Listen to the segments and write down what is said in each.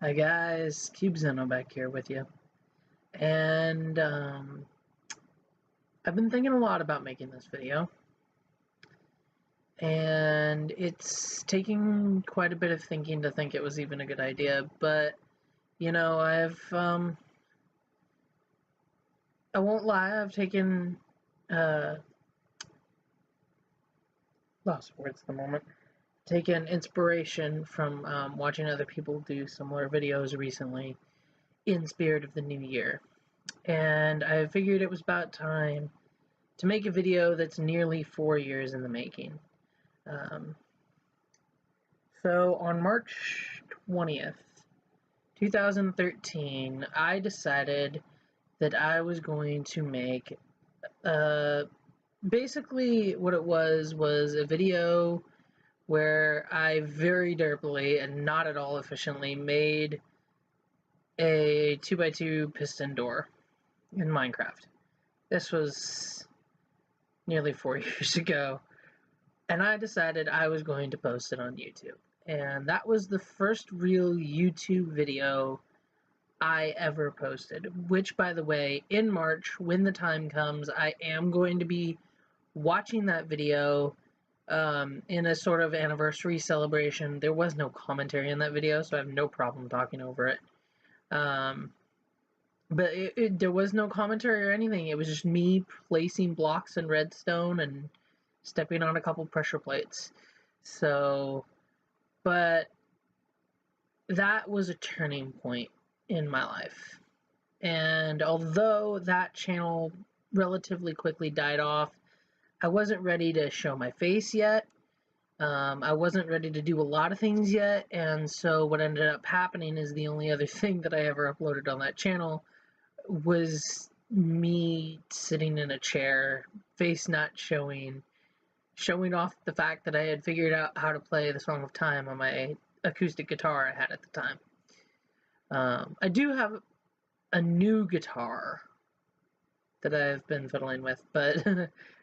Hi guys, CubeZeno back here with you. And I've been thinking a lot about making this video. And it's taking quite a bit of thinking to think it was even a good idea. But, you know, I won't lie, I've taken, lost words at the moment, taken inspiration from watching other people do similar videos recently in spirit of the new year. And I figured it was about time to make a video that's nearly 4 years in the making. So on March 20th, 2013, I decided that I was going to make basically what it was a video where I very derpily and not at all efficiently made a 2x2 piston door in Minecraft. This was nearly 4 years ago, and I decided I was going to post it on YouTube. And that was the first real YouTube video I ever posted, which, by the way, in March, when the time comes, I am going to be watching that video in a sort of anniversary celebration. There was no commentary in that video, so I have no problem talking over it. But there was no commentary or anything. It was just me placing blocks in redstone and stepping on a couple pressure plates. So, but that was a turning point in my life. And although that channel relatively quickly died off, I wasn't ready to show my face yet. I wasn't ready to do a lot of things yet, and so what ended up happening is the only other thing that I ever uploaded on that channel was me sitting in a chair, face not showing off the fact that I had figured out how to play the Song of Time on my acoustic guitar I had at the time. I do have a new guitar that I've been fiddling with, but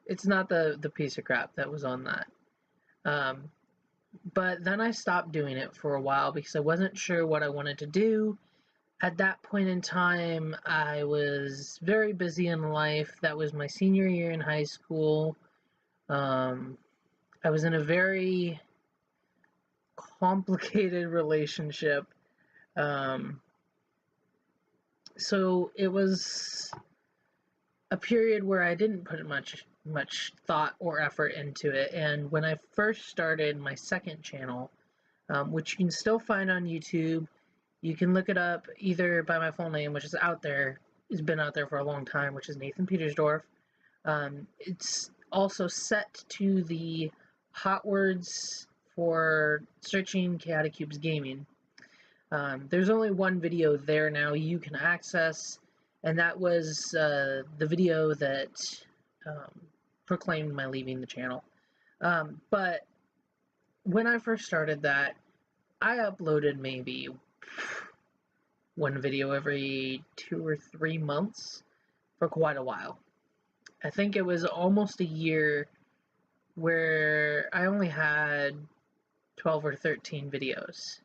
it's not the piece of crap that was on that. But then I stopped doing it for a while because I wasn't sure what I wanted to do. At that point in time, I was very busy in life. That was my senior year in high school. I was in a very complicated relationship. So it was a period where I didn't put much thought or effort into it. And when I first started my second channel, which you can still find on YouTube, you can look it up either by my full name, which is out there, it's been out there for a long time, which is Nathan Petersdorf. It's also set to the hot words for searching Chaotic Cubes Gaming. There's only one video there now you can access, and that was the video that proclaimed my leaving the channel. But when I first started that, I uploaded maybe one video every 2 or 3 months for quite a while. I think it was almost a year where I only had 12 or 13 videos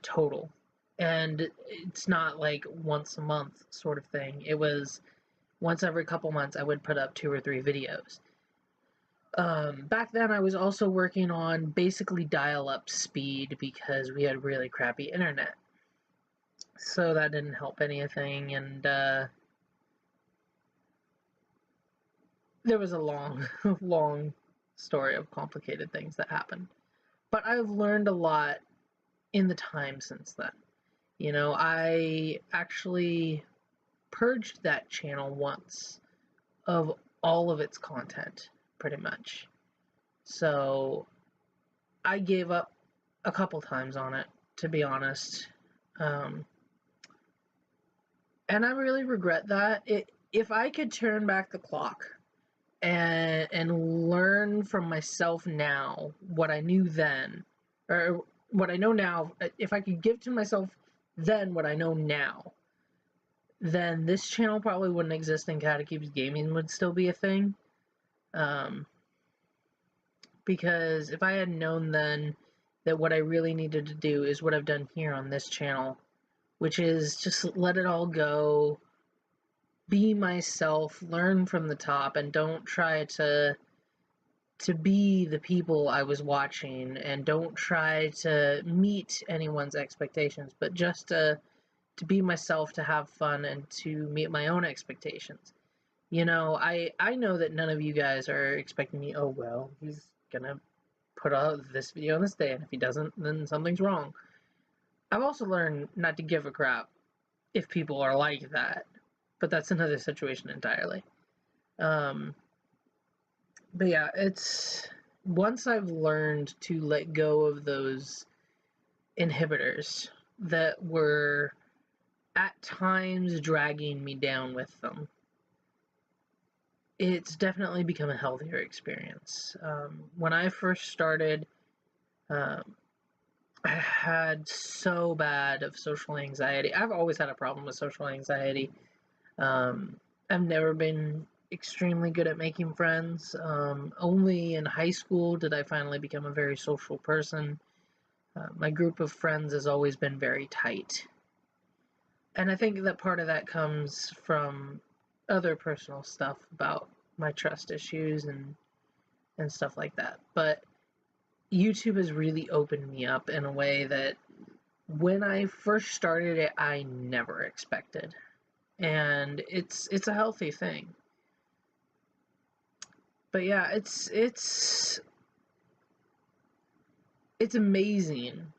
total. And it's not like once a month sort of thing. It was once every couple months I would put up 2 or 3 videos. Back then I was also working on basically dial-up speed because we had really crappy internet. So that didn't help anything, and there was a long, long story of complicated things that happened. But I've learned a lot in the time since then. You know, I actually purged that channel once of all of its content, pretty much. So I gave up a couple times on it, to be honest. And I really regret that. If I could turn back the clock and learn from myself now what I knew then, or what I know now, if I could give to myself then what I know now, then this channel probably wouldn't exist and Chaotic Cubes Gaming would still be a thing. Because if I had known then, that what I really needed to do is what I've done here on this channel, which is just let it all go, be myself, learn from the top, and don't try to be the people I was watching, and don't try to meet anyone's expectations, but just to be myself, to have fun, and to meet my own expectations. You know, I know that none of you guys are expecting me, oh, well, he's gonna put out this video on this day, and if he doesn't, then something's wrong. I've also learned not to give a crap if people are like that, but that's another situation entirely. But yeah, it's once I've learned to let go of those inhibitors that were at times dragging me down with them, it's definitely become a healthier experience. When I first started, um, I had so bad of social anxiety. I've always had a problem with social anxiety. I've never been extremely good at making friends. Only in high school did I finally become a very social person. My group of friends has always been very tight. And I think that part of that comes from other personal stuff about my trust issues and stuff like that. But YouTube has really opened me up in a way that when I first started it, I never expected. And it's a healthy thing. But yeah, it's amazing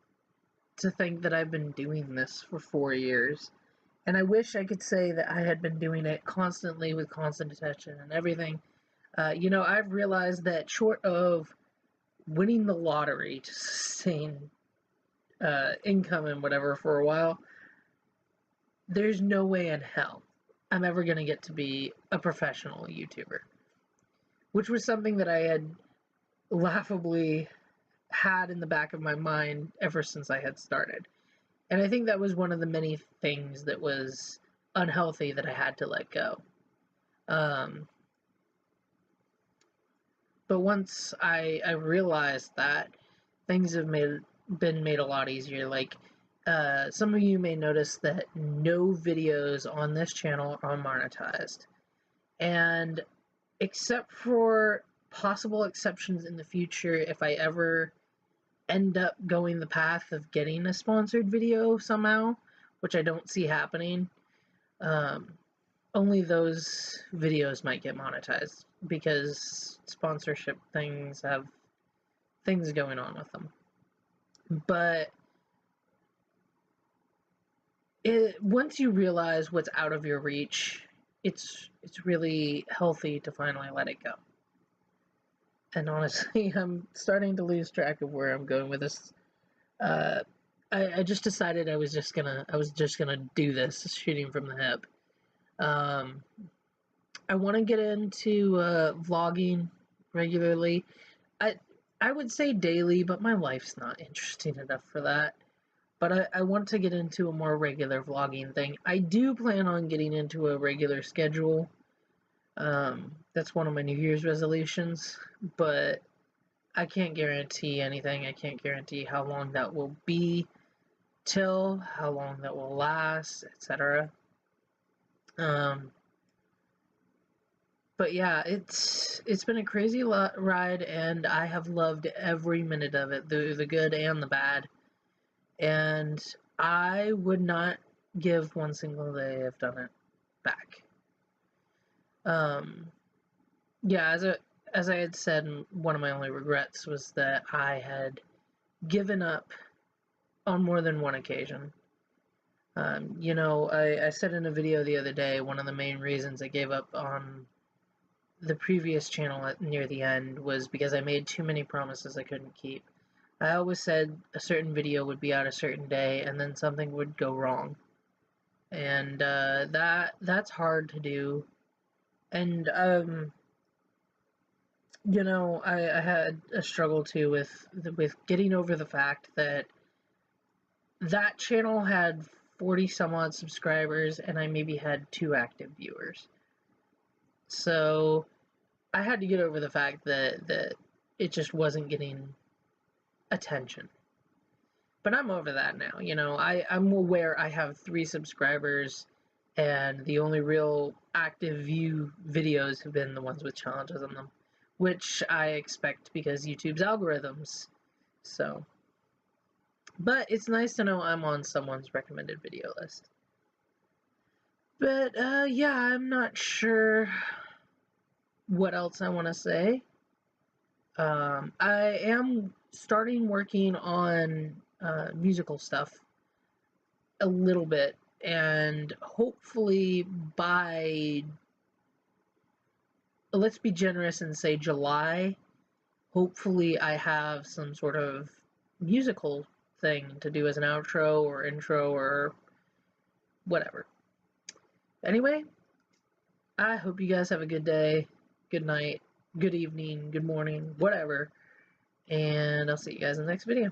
to think that I've been doing this for 4 years. And I wish I could say that I had been doing it constantly with constant attention and everything. You know, I've realized that short of winning the lottery to sustain income and whatever for a while, there's no way in hell I'm ever going to get to be a professional YouTuber. Which was something that I had laughably had in the back of my mind ever since I had started. And I think that was one of the many things that was unhealthy that I had to let go. But once I realized that, things have been made a lot easier. Like, some of you may notice that no videos on this channel are monetized. And except for possible exceptions in the future, if I ever end up going the path of getting a sponsored video somehow, which I don't see happening, only those videos might get monetized because sponsorship things have things going on with them. But once you realize what's out of your reach, it's really healthy to finally let it go. And honestly, I'm starting to lose track of where I'm going with this. I just decided I was just gonna do this, shooting from the hip. I want to get into vlogging regularly. I I would say daily, but my life's not interesting enough for that. But I want to get into a more regular vlogging thing. I do plan on getting into a regular schedule. That's one of my New Year's resolutions, but I can't guarantee anything. I can't guarantee how long that will be till, how long that will last, etc. But yeah, it's been a crazy ride, and I have loved every minute of it, the good and the bad. And I would not give one single day I've done it back. Yeah, as I had said, one of my only regrets was that I had given up on more than one occasion. You know, I said in a video the other day, one of the main reasons I gave up on the previous channel near the end was because I made too many promises I couldn't keep. I always said a certain video would be out a certain day, and then something would go wrong. And that's hard to do. And you know, I had a struggle too with getting over the fact that that channel had 40 some odd subscribers, and I maybe had 2 active viewers. So I had to get over the fact that it just wasn't getting attention. But I'm over that now. You know, I'm aware I have 3 subscribers, and the only real active view videos have been the ones with challenges on them, which I expect because YouTube's algorithms. So, but it's nice to know I'm on someone's recommended video list. But yeah, I'm not sure what else I want to say. I am starting working on musical stuff a little bit, and hopefully by, let's be generous and say July, hopefully I have some sort of musical thing to do as an outro or intro or whatever. Anyway, I hope you guys have a good day, good night, good evening, good morning, whatever, and I'll see you guys in the next video.